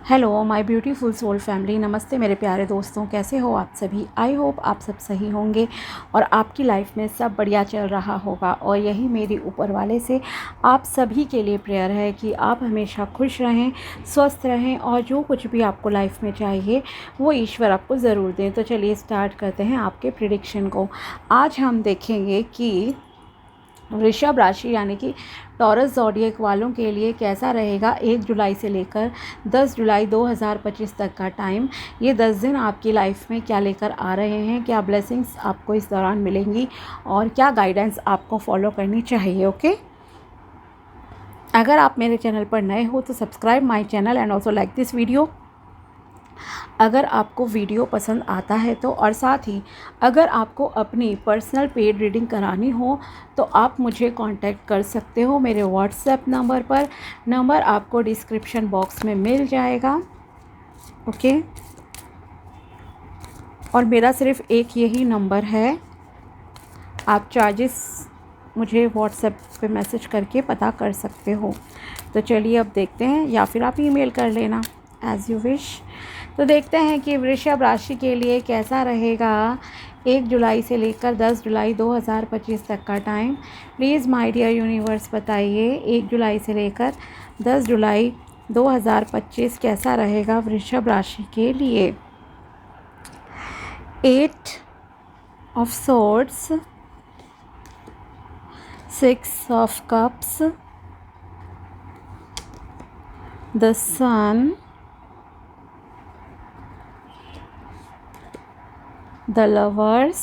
Hello my beautiful soul family, namaste मेरे प्यारे दोस्तों। कैसे हो आप सभी? आई होप आप सब सही होंगे और आपकी लाइफ में सब बढ़िया चल रहा होगा। और यही मेरी ऊपर वाले से आप सभी के लिए प्रेयर है कि आप हमेशा खुश रहें, स्वस्थ रहें और जो कुछ भी आपको लाइफ में चाहिए वो ईश्वर आपको ज़रूर दें। तो चलिए स्टार्ट करते हैं आपके प्रिडिक्शन को। आज हम देखेंगे कि वृषभ राशि यानी कि टॉरस ज़ोडिएक वालों के लिए कैसा रहेगा 1 जुलाई से लेकर 10 जुलाई 2025 तक का टाइम। ये 10 दिन आपकी लाइफ में क्या लेकर आ रहे हैं, क्या ब्लेसिंग्स आपको इस दौरान मिलेंगी और क्या गाइडेंस आपको फॉलो करनी चाहिए। ओके, अगर आप मेरे चैनल पर नए हो तो subscribe my channel and also like this video अगर आपको वीडियो पसंद आता है तो। और साथ ही अगर आपको अपनी पर्सनल पेड रीडिंग करानी हो तो आप मुझे कांटेक्ट कर सकते हो मेरे व्हाट्सएप नंबर पर। नंबर आपको डिस्क्रिप्शन बॉक्स में मिल जाएगा। ओके, और मेरा सिर्फ एक यही नंबर है। आप चार्जेस मुझे व्हाट्सएप पे मैसेज करके पता कर सकते हो। तो चलिए अब देखते हैं, या फिर आप ईमेल कर लेना एज़ यू विश। तो देखते हैं कि वृषभ राशि के लिए कैसा रहेगा 1 जुलाई से लेकर 10 जुलाई 2025 तक का time. Please my dear universe बताइए 1 जुलाई से लेकर 10 जुलाई 2025 कैसा रहेगा वृषभ राशि के लिए। 8 of swords, 6 of cups, the sun, the lovers,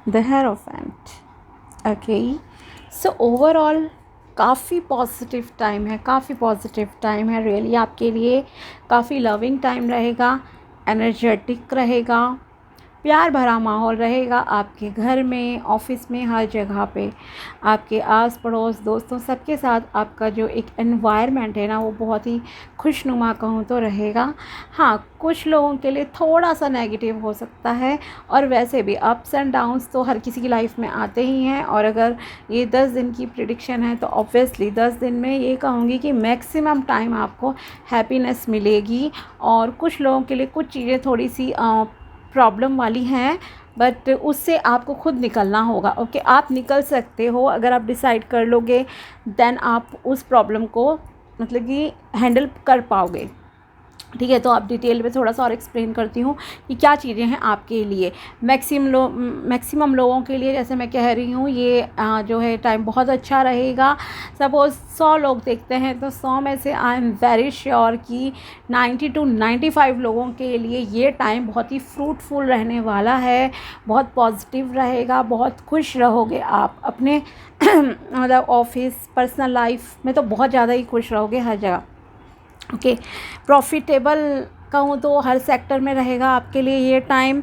the hierophant. Okay, so overall काफ़ी पॉजिटिव टाइम है, काफ़ी पॉजिटिव टाइम है रियली आपके लिए। काफ़ी लविंग टाइम रहेगा, एनर्जेटिक रहेगा, प्यार भरा माहौल रहेगा आपके घर में, ऑफिस में, हर जगह पे। आपके आस पड़ोस, दोस्तों, सबके साथ आपका जो एक एनवायरनमेंट है ना वो बहुत ही खुशनुमा कहूँ तो रहेगा। हाँ, कुछ लोगों के लिए थोड़ा सा नेगेटिव हो सकता है, और वैसे भी अप्स एंड डाउन्स तो हर किसी की लाइफ में आते ही हैं। और अगर ये 10 दिन की प्रिडिक्शन है तो ऑब्वियसली 10 दिन में ये कहूँगी कि मैक्सिमम टाइम आपको हैप्पीनेस मिलेगी। और कुछ लोगों के लिए कुछ चीज़ें थोड़ी सी प्रॉब्लम वाली हैं, बट उससे आपको खुद निकलना होगा। ओके, आप निकल सकते हो अगर आप डिसाइड कर लोगे, देन आप उस प्रॉब्लम को मतलब कि हैंडल कर पाओगे। ठीक है, तो आप डिटेल में थोड़ा सा और एक्सप्लेन करती हूँ कि क्या चीज़ें हैं आपके लिए। मैक्सिमम लोगों के लिए जैसे मैं कह रही हूँ ये जो है टाइम बहुत अच्छा रहेगा। सपोज़ 100 लोग देखते हैं तो 100 में से आई एम वेरी श्योर कि 90 to 95 लोगों के लिए ये टाइम बहुत ही फ्रूटफुल रहने वाला है, बहुत पॉजिटिव रहेगा, बहुत खुश रहोगे आप अपने मतलब ऑफिस, पर्सनल लाइफ में तो बहुत ज़्यादा ही खुश रहोगे हर जगह। ओके, प्रॉफिटेबल कहूँ तो हर सेक्टर में रहेगा आपके लिए ये टाइम।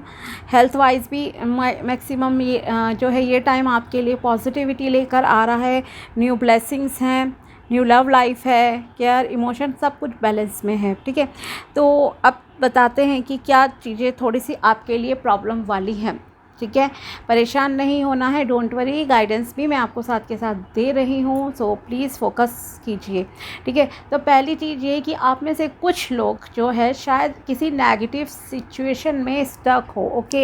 हेल्थ वाइज भी मैक्सिमम ये जो है ये टाइम आपके लिए पॉजिटिविटी लेकर आ रहा है। न्यू ब्लेसिंग्स हैं, न्यू लव लाइफ है, केयर, इमोशन सब कुछ बैलेंस में है। ठीक है, तो अब बताते हैं कि क्या चीज़ें थोड़ी सी आपके लिए प्रॉब्लम वाली हैं। ठीक है, परेशान नहीं होना है, डोंट वरी। गाइडेंस भी मैं आपको साथ के साथ दे रही हूँ, सो प्लीज़ फोकस कीजिए। ठीक है, तो पहली चीज़ ये कि आप में से कुछ लोग जो है शायद किसी नेगेटिव सिचुएशन में स्टक हो। ओके,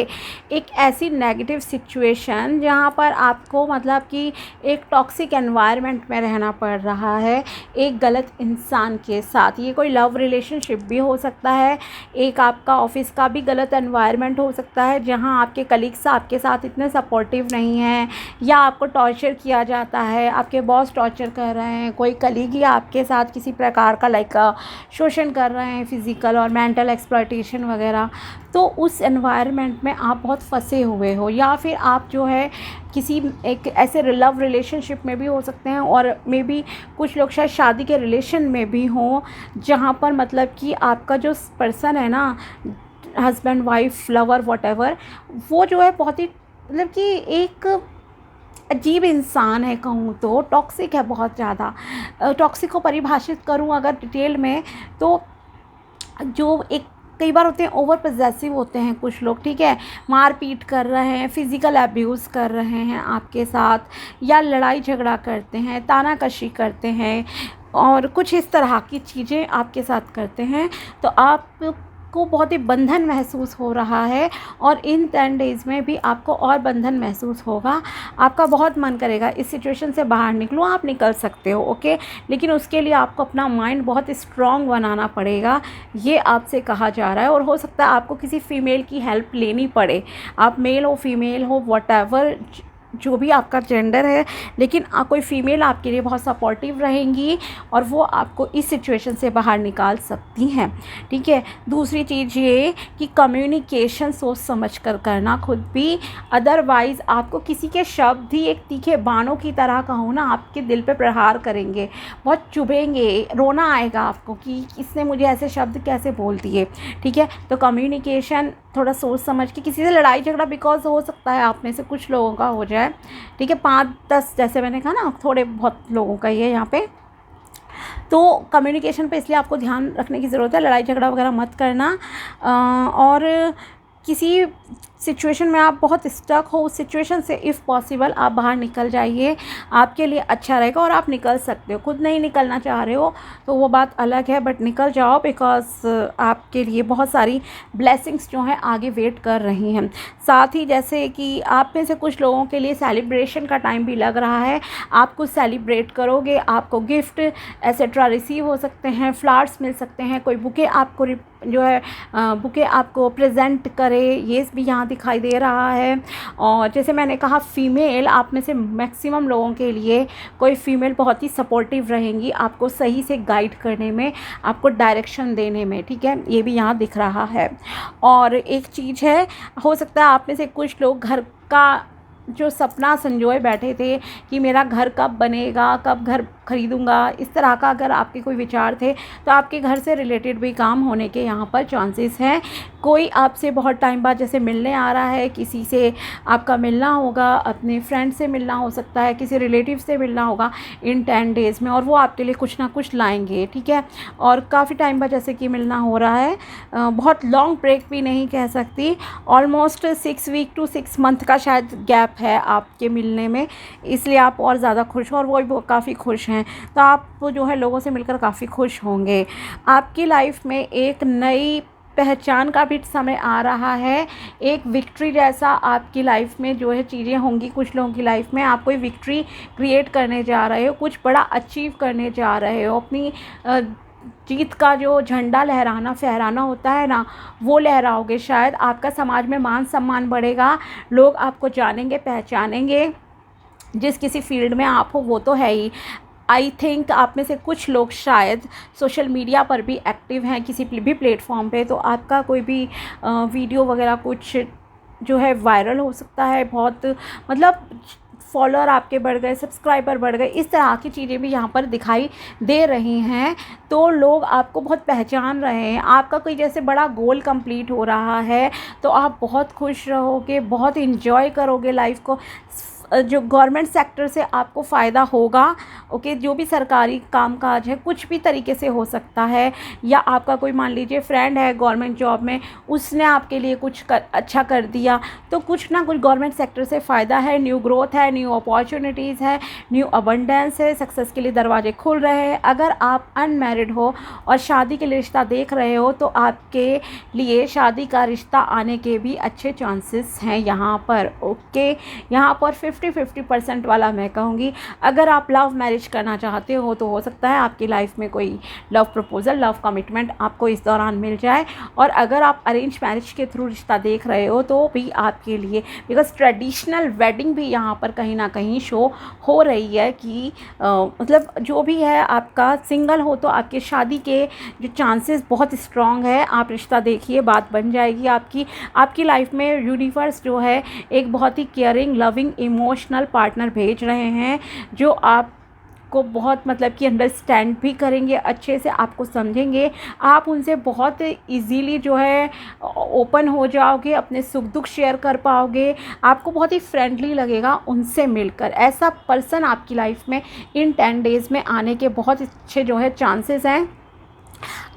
एक ऐसी नेगेटिव सिचुएशन जहाँ पर आपको मतलब कि एक टॉक्सिक एनवायरनमेंट में रहना पड़ रहा है एक गलत इंसान के साथ। ये कोई लव रिलेशनशिप भी हो सकता है, एक आपका ऑफिस का भी गलत एनवायरनमेंट हो सकता है जहाँ आपके कलीग्स आपके साथ इतने सपोर्टिव नहीं हैं, या आपको टॉर्चर किया जाता है, आपके बॉस टॉर्चर कर रहे हैं, कोई कलीग ही आपके साथ किसी प्रकार का लाइक शोषण कर रहे हैं, फिजिकल और मेंटल एक्सप्लॉयटेशन वगैरह। तो उस एनवायरनमेंट में आप बहुत फंसे हुए हो, या फिर आप जो है किसी एक ऐसे लव रिलेशनशिप में भी हो सकते हैं, और मे बी कुछ लोग शायद शादी के रिलेशन में भी हों जहाँ पर मतलब कि आपका जो पर्सन है ना, हस्बैंड, वाइफ, लवर, वॉटेवर, वो जो है बहुत ही मतलब कि एक अजीब इंसान है कहूँ तो, टॉक्सिक है बहुत ज़्यादा। टॉक्सिक को परिभाषित करूँ अगर डिटेल में तो जो एक कई बार होते हैं ओवर पॉसेसिव होते हैं कुछ लोग। ठीक है, मार पीट कर रहे हैं, फिज़िकल अब्यूज़ कर रहे हैं आपके साथ, या लड़ाई झगड़ा करते हैं, तानाकशी करते हैं, और कुछ इस तरह की चीज़ें आपके साथ करते हैं, तो आपको बहुत ही बंधन महसूस हो रहा है और इन 10 डेज़ में भी आपको और बंधन महसूस होगा। आपका बहुत मन करेगा इस सिचुएशन से बाहर निकलो, आप निकल सकते हो, ओके। लेकिन उसके लिए आपको अपना माइंड बहुत स्ट्रॉन्ग बनाना पड़ेगा, ये आपसे कहा जा रहा है। और हो सकता है आपको किसी फीमेल की हेल्प लेनी पड़े, आप मेल हो फीमेल हो व्हाटएवर, जो भी आपका जेंडर है, लेकिन कोई फीमेल आपके लिए बहुत सपोर्टिव रहेंगी और वो आपको इस सिचुएशन से बाहर निकाल सकती हैं, ठीक है। दूसरी चीज़ ये कि कम्युनिकेशन सोच समझ कर करना खुद भी, अदरवाइज़ आपको किसी के शब्द ही एक तीखे बाणों की तरह कहूँ ना, आपके दिल पे प्रहार करेंगे, बहुत चुभेंगे, रोना आएगा आपको कि इसने मुझे ऐसे शब्द कैसे बोल दिए, ठीक है। तो कम्युनिकेशन थोड़ा सोच समझ के, किसी से लड़ाई झगड़ा बिकॉज हो सकता है आप में से कुछ लोगों का हो जाए, ठीक है, 5-10 जैसे मैंने कहा ना, थोड़े बहुत लोगों का ही है यहाँ पे। तो कम्युनिकेशन पे इसलिए आपको ध्यान रखने की ज़रूरत है, लड़ाई झगड़ा वगैरह मत करना। और किसी सिचुएशन में आप बहुत स्टक हो, उस सिचुएशन से इफ़ पॉसिबल आप बाहर निकल जाइए, आपके लिए अच्छा रहेगा। और आप निकल सकते हो, खुद नहीं निकलना चाह रहे हो तो वो बात अलग है, बट निकल जाओ, बिकॉज़ आपके लिए बहुत सारी ब्लेसिंग्स जो हैं आगे वेट कर रही हैं। साथ ही जैसे कि आप में से कुछ लोगों के लिए सेलिब्रेशन का टाइम भी लग रहा है, आप कुछ सेलिब्रेट करोगे, आपको गिफ्ट एसेट्रा रिसीव हो सकते हैं, फ्लावर्स मिल सकते हैं, कोई बुके आपको जो है बुके आपको प्रेजेंट करे, ये भी यहाँ दिखाई दे रहा है। और जैसे मैंने कहा फीमेल, आप में से मैक्सिमम लोगों के लिए कोई फीमेल बहुत ही सपोर्टिव रहेंगी, आपको सही से गाइड करने में, आपको डायरेक्शन देने में, ठीक है, ये भी यहाँ दिख रहा है। और एक चीज़ है, हो सकता है आप में से कुछ लोग घर का जो सपना संजोए बैठे थे कि मेरा घर कब बनेगा, कब घर खरीदूंगा, इस तरह का अगर आपके कोई विचार थे तो आपके घर से रिलेटेड भी काम होने के यहाँ पर चांसेस हैं। कोई आपसे बहुत टाइम बाद जैसे मिलने आ रहा है, किसी से आपका मिलना होगा, अपने फ्रेंड से मिलना हो सकता है, किसी रिलेटिव से मिलना होगा इन 10 डेज़ में, और वो आपके लिए कुछ ना कुछ लाएंगे, ठीक है। और काफ़ी टाइम बाद जैसे कि मिलना हो रहा है, बहुत लॉन्ग ब्रेक भी नहीं कह सकती, ऑलमोस्ट 6 वीक टू 6 मंथ का शायद गैप है आपके मिलने में, इसलिए आप और ज़्यादा खुश हो और वो भी काफ़ी खुश हैं। तो आप जो है लोगों से मिलकर काफ़ी खुश होंगे। आपकी लाइफ में एक नई पहचान का भी समय आ रहा है, एक विक्ट्री जैसा आपकी लाइफ में जो है चीज़ें होंगी। कुछ लोगों की लाइफ में आप कोई विक्ट्री क्रिएट करने जा रहे हो, कुछ बड़ा अचीव करने जा रहे हो, अपनी जीत का जो झंडा लहराना फहराना होता है ना, वो लहराओगे। शायद आपका समाज में मान सम्मान बढ़ेगा, लोग आपको जानेंगे पहचानेंगे, जिस किसी फील्ड में आप हो वो तो है ही। आई थिंक आप में से कुछ लोग शायद सोशल मीडिया पर भी एक्टिव हैं, किसी भी प्लेटफॉर्म पे, तो आपका कोई भी वीडियो वगैरह कुछ जो है वायरल हो सकता है, बहुत मतलब फॉलोअर आपके बढ़ गए, सब्सक्राइबर बढ़ गए, इस तरह की चीज़ें भी यहाँ पर दिखाई दे रही हैं। तो लोग आपको बहुत पहचान रहे हैं, आपका कोई जैसे बड़ा गोल कंप्लीट हो रहा है, तो आप बहुत खुश रहोगे, बहुत इन्जॉय करोगे लाइफ को। जो गवर्नमेंट सेक्टर से आपको फ़ायदा होगा, ओके, जो भी सरकारी कामकाज है कुछ भी तरीके से हो सकता है, या आपका कोई मान लीजिए फ्रेंड है गवर्नमेंट जॉब में, उसने आपके लिए कुछ अच्छा कर दिया, तो कुछ ना कुछ गवर्नमेंट सेक्टर से फ़ायदा है, न्यू ग्रोथ है, न्यू अपॉर्चुनिटीज़ है, न्यू अबंडेंस है, सक्सेस के लिए दरवाजे खुल रहे हैं। अगर आप अनमैरिड हो और शादी के लिए रिश्ता देख रहे हो, तो आपके लिए शादी का रिश्ता आने के भी अच्छे चांसेस हैं यहाँ पर, ओके। यहाँ पर 50-50% वाला मैं कहूँगी। अगर आप लव मैरिज करना चाहते हो तो हो सकता है आपकी लाइफ में कोई लव प्रपोजल, लव कमिटमेंट आपको इस दौरान मिल जाए। और अगर आप अरेंज मैरिज के थ्रू रिश्ता देख रहे हो तो भी आपके लिए, बिकॉज ट्रेडिशनल वेडिंग भी यहाँ पर कहीं ना कहीं शो हो रही है कि मतलब जो भी है, आपका सिंगल हो तो आपके शादी के जो चांसेस बहुत स्ट्रॉन्ग है। आप रिश्ता देखिए, बात बन जाएगी आपकी लाइफ में। यूनिवर्स जो है एक बहुत ही केयरिंग, लविंग, इमोशनल पार्टनर भेज रहे हैं, जो आपको बहुत मतलब कि अंडरस्टैंड भी करेंगे, अच्छे से आपको समझेंगे, आप उनसे बहुत इजीली जो है ओपन हो जाओगे, अपने सुख दुख शेयर कर पाओगे, आपको बहुत ही फ्रेंडली लगेगा उनसे मिलकर। ऐसा पर्सन आपकी लाइफ में इन 10 डेज़ में आने के बहुत अच्छे जो है चांसेस हैं।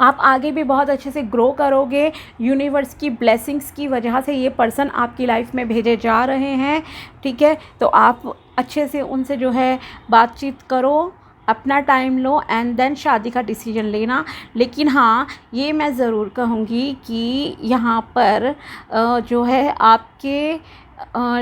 आप आगे भी बहुत अच्छे से ग्रो करोगे। यूनिवर्स की ब्लेसिंग्स की वजह से ये पर्सन आपकी लाइफ में भेजे जा रहे हैं, ठीक है। तो आप अच्छे से उनसे जो है बातचीत करो, अपना टाइम लो एंड देन शादी का डिसीजन लेना। लेकिन हाँ, ये मैं ज़रूर कहूँगी कि यहाँ पर जो है आपके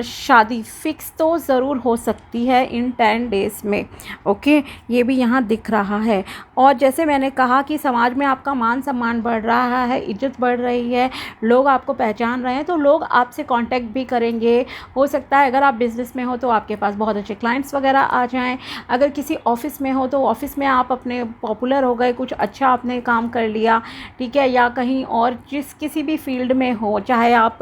शादी फ़िक्स तो ज़रूर हो सकती है इन 10 डेज़ में। ओके, ये भी यहाँ दिख रहा है। और जैसे मैंने कहा कि समाज में आपका मान सम्मान बढ़ रहा है, इज़्ज़त बढ़ रही है, लोग आपको पहचान रहे हैं, तो लोग आपसे कांटेक्ट भी करेंगे। हो सकता है अगर आप बिज़नेस में हो तो आपके पास बहुत अच्छे क्लाइंट्स वगैरह आ जाएँ। अगर किसी ऑफ़िस में हो तो ऑफ़िस में आप अपने पॉपुलर हो गए, कुछ अच्छा आपने काम कर लिया, ठीक है। या कहीं और किसी भी फील्ड में हो, चाहे आप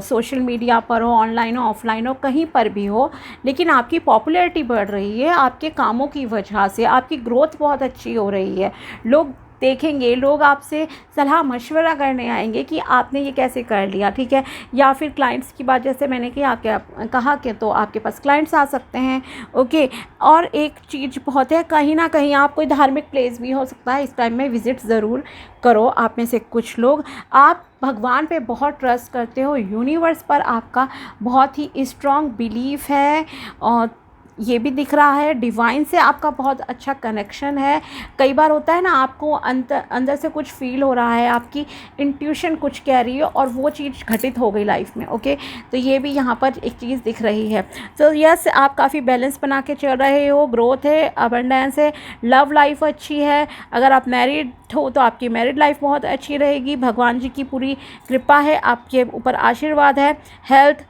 सोशल मीडिया पर हो, ऑनलाइन हो, ऑफलाइन हो, कहीं पर भी हो, लेकिन आपकी पॉपुलैरिटी बढ़ रही है आपके कामों की वजह से, आपकी ग्रोथ बहुत अच्छी हो रही है। लोग देखेंगे, लोग आपसे सलाह मशवरा करने आएंगे कि आपने ये कैसे कर लिया, ठीक है। या फिर क्लाइंट्स की बात जैसे मैंने कहा कि तो आपके पास क्लाइंट्स आ सकते हैं। ओके, और एक चीज़ बहुत है, कहीं ना कहीं आप कोई धार्मिक प्लेस भी हो सकता है इस टाइम में विज़िट ज़रूर करो। आप में से कुछ लोग, आप भगवान पे बहुत ट्रस्ट करते हो, यूनिवर्स पर आपका बहुत ही स्ट्रॉन्ग बिलीफ है, और ये भी दिख रहा है डिवाइन से आपका बहुत अच्छा कनेक्शन है। कई बार होता है ना, आपको अंदर से कुछ फील हो रहा है, आपकी इंट्यूशन कुछ कह रही है और वो चीज़ घटित हो गई लाइफ में। ओके, तो ये भी यहाँ पर एक चीज़ दिख रही है। तो यस, आप काफ़ी बैलेंस बना के चल रहे हो, ग्रोथ है, अबंडेंस है, लव लाइफ अच्छी है। अगर आप मैरिड हो तो आपकी मैरिड लाइफ बहुत अच्छी रहेगी, भगवान जी की पूरी कृपा है, आपके ऊपर आशीर्वाद है। हेल्थ,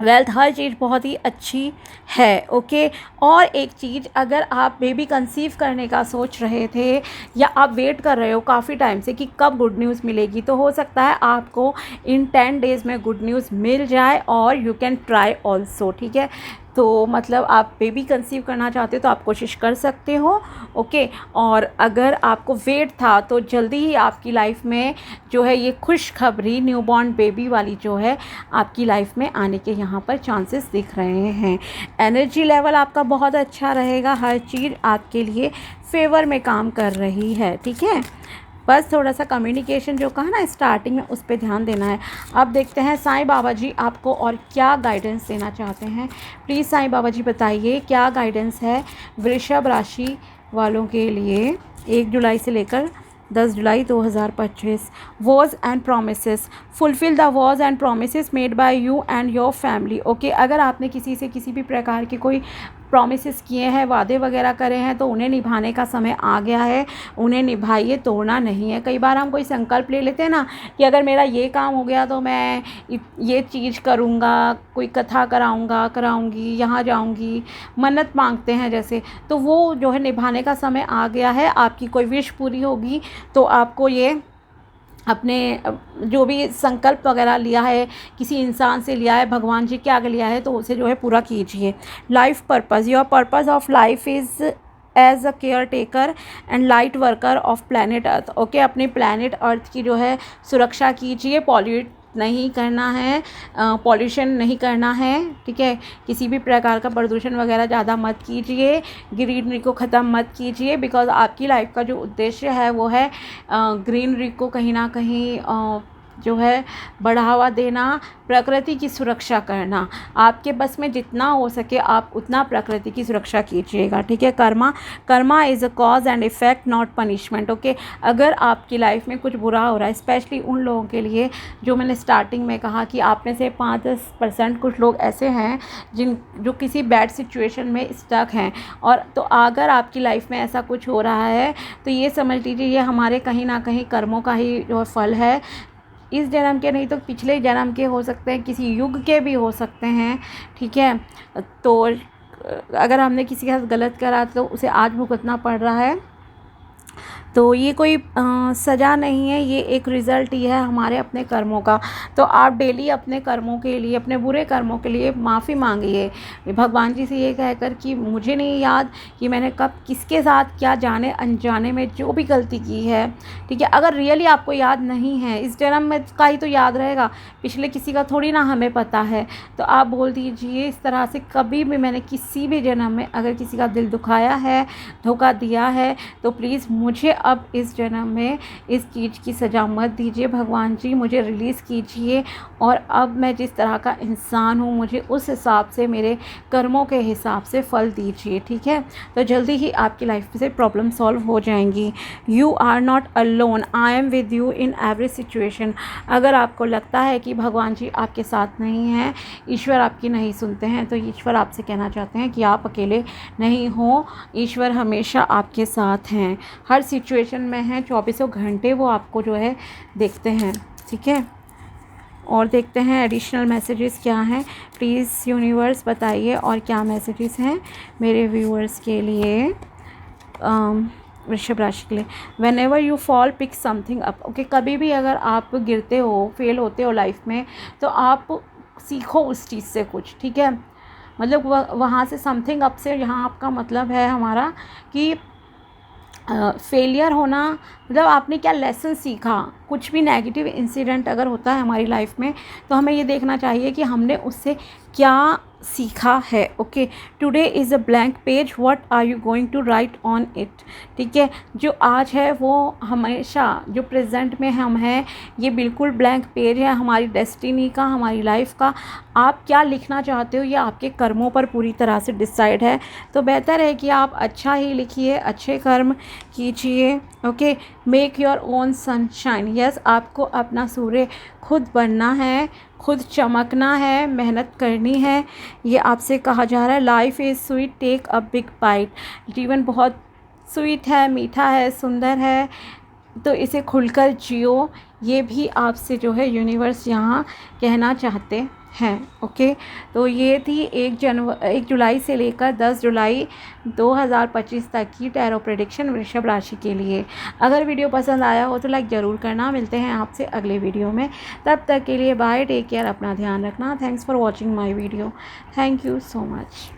वेल्थ, हर चीज़ बहुत ही अच्छी है। ओके, और एक चीज़, अगर आप बेबी कंसीव करने का सोच रहे थे या आप वेट कर रहे हो काफ़ी टाइम से कि कब गुड न्यूज़ मिलेगी, तो हो सकता है आपको इन 10 डेज़ में गुड न्यूज़ मिल जाए, और यू कैन ट्राई ऑल्सो, ठीक है। तो मतलब आप बेबी कंसीव करना चाहते हो तो आप कोशिश कर सकते हो। ओके, और अगर आपको वेट था तो जल्दी ही आपकी लाइफ में जो है ये खुशखबरी न्यूबॉर्न बेबी वाली जो है आपकी लाइफ में आने के यहाँ पर चांसेस दिख रहे हैं। एनर्जी लेवल आपका बहुत अच्छा रहेगा, हर चीज़ आपके लिए फेवर में काम कर रही है, ठीक है। बस थोड़ा सा कम्युनिकेशन जो कहा ना स्टार्टिंग में, उस पर ध्यान देना है। अब देखते हैं साईं बाबा जी आपको और क्या गाइडेंस देना चाहते हैं। प्लीज़ साईं बाबा जी बताइए क्या गाइडेंस है वृषभ राशि वालों के लिए 1 जुलाई से लेकर 10 जुलाई 2025। Was and promises, fulfil the was and promises made by you and your family. Okay, अगर आपने किसी से किसी भी प्रकार के कोई प्रॉमिसेस किए हैं, वादे वगैरह करे हैं, तो उन्हें निभाने का समय आ गया है। उन्हें निभाइए, तोड़ना नहीं है। कई बार हम कोई संकल्प ले लेते हैं ना कि अगर मेरा ये काम हो गया तो मैं ये चीज़ करूँगा, कोई कथा कराऊँगी, यहाँ जाऊँगी, मन्नत मांगते हैं जैसे, तो वो जो है निभाने का समय आ गया है। आपकी कोई विश पूरी होगी तो आपको ये अपने जो भी संकल्प वगैरह लिया है, किसी इंसान से लिया है, भगवान जी के आगे लिया है, तो उसे जो है पूरा कीजिए। Life purpose, your purpose of life is as a caretaker and light worker of planet Earth. Okay, अपने प्लैनेट अर्थ की जो है सुरक्षा कीजिए, पॉल्यूट नहीं करना है, पॉल्यूशन नहीं करना है, ठीक है। किसी भी प्रकार का प्रदूषण वगैरह ज़्यादा मत कीजिए, ग्रीनरी को ख़त्म मत कीजिए, बिकॉज़ आपकी लाइफ का जो उद्देश्य है वो है ग्रीनरी को कहीं ना कहीं जो है बढ़ावा देना, प्रकृति की सुरक्षा करना। आपके बस में जितना हो सके आप उतना प्रकृति की सुरक्षा कीजिएगा, ठीक है। Karma is a cause and effect not punishment. Okay, अगर आपकी लाइफ में कुछ बुरा हो रहा है, स्पेशली उन लोगों के लिए जो मैंने स्टार्टिंग में कहा कि आप में से 5-10% कुछ लोग ऐसे हैं जो किसी बैड सिचुएशन में स्टक हैं, और तो अगर आपकी लाइफ में ऐसा कुछ हो रहा है तो ये समझ लीजिए ये हमारे कहीं ना कहीं कर्मों का ही जो फल है। इस जन्म के नहीं तो पिछले जन्म के हो सकते हैं, किसी युग के भी हो सकते हैं, ठीक है। तो अगर हमने किसी के साथ गलत करा तो उसे आज भुगतना पड़ रहा है। तो ये कोई सज़ा नहीं है, ये एक रिज़ल्ट ही है हमारे अपने कर्मों का। तो आप डेली अपने कर्मों के लिए, अपने बुरे कर्मों के लिए माफ़ी मांगिए भगवान जी से, ये कहकर कि मुझे नहीं याद कि मैंने कब किसके साथ क्या जाने अनजाने में जो भी गलती की है, ठीक है। अगर रियली आपको याद नहीं है, इस जन्म में का ही तो याद रहेगा, पिछले किसी का थोड़ी ना हमें पता है। तो आप बोल दीजिए इस तरह से, कभी भी मैंने किसी भी जन्म में अगर किसी का दिल दुखाया है, धोखा दिया है, तो प्लीज़ मुझे अब इस जन्म में इस चीज़ की सज़ा मत दीजिए भगवान जी, मुझे रिलीज़ कीजिए और अब मैं जिस तरह का इंसान हूँ मुझे उस हिसाब से, मेरे कर्मों के हिसाब से फल दीजिए, ठीक है। तो जल्दी ही आपकी लाइफ से प्रॉब्लम सॉल्व हो जाएंगी। You are not alone, I am with you in every situation. अगर आपको लगता है कि भगवान जी आपके साथ नहीं हैं, ईश्वर आपकी नहीं सुनते हैं, तो ईश्वर आपसे कहना चाहते हैं कि आप अकेले नहीं हो, ईश्वर हमेशा आपके साथ हैं, हर सिचुएशन में हैं, 24 घंटे वो आपको जो है देखते हैं, ठीक है। और देखते हैं एडिशनल मैसेजेस क्या हैं, प्लीज़ यूनिवर्स बताइए और क्या मैसेजेस हैं मेरे व्यूअर्स के लिए, वृषभ राशि के लिए। Whenever you fall pick something up, okay, कभी भी अगर आप गिरते हो, फेल होते हो लाइफ में, तो आप सीखो उस चीज़ से कुछ, ठीक है। मतलब वहाँ से समथिंग अप से यहाँ आपका मतलब है हमारा कि फेलियर होना, मतलब आपने क्या लेसन सीखा। कुछ भी नेगेटिव इंसिडेंट अगर होता है हमारी लाइफ में तो हमें ये देखना चाहिए कि हमने उससे क्या सीखा है। Okay, today is a blank page, what are you going to write on it, ठीक है। जो आज है वो हमेशा, जो प्रेजेंट में हम हैं, ये बिल्कुल ब्लैंक पेज है हमारी डेस्टिनी का, हमारी लाइफ का। आप क्या लिखना चाहते हो ये आपके कर्मों पर पूरी तरह से डिसाइड है। तो बेहतर है कि आप अच्छा ही लिखिए, अच्छे कर्म कीजिए। Okay, make your own sunshine. Yes, आपको अपना सूर्य खुद बनना है, खुद चमकना है, मेहनत करनी है, ये आपसे कहा जा रहा है। Life is sweet, take a big bite. जीवन बहुत स्वीट है, मीठा है, सुंदर है, तो इसे खुलकर जियो, ये भी आपसे जो है यूनिवर्स यहाँ कहना चाहते हैं। ओके, तो ये थी 1 जुलाई से लेकर 10 जुलाई 2025 तक की टैरो प्रेडिक्शन वृषभ राशि के लिए। अगर वीडियो पसंद आया हो तो लाइक ज़रूर करना। मिलते हैं आपसे अगले वीडियो में, तब तक के लिए बाय, टेक केयर, अपना ध्यान रखना। Thanks for watching my video, thank you so much.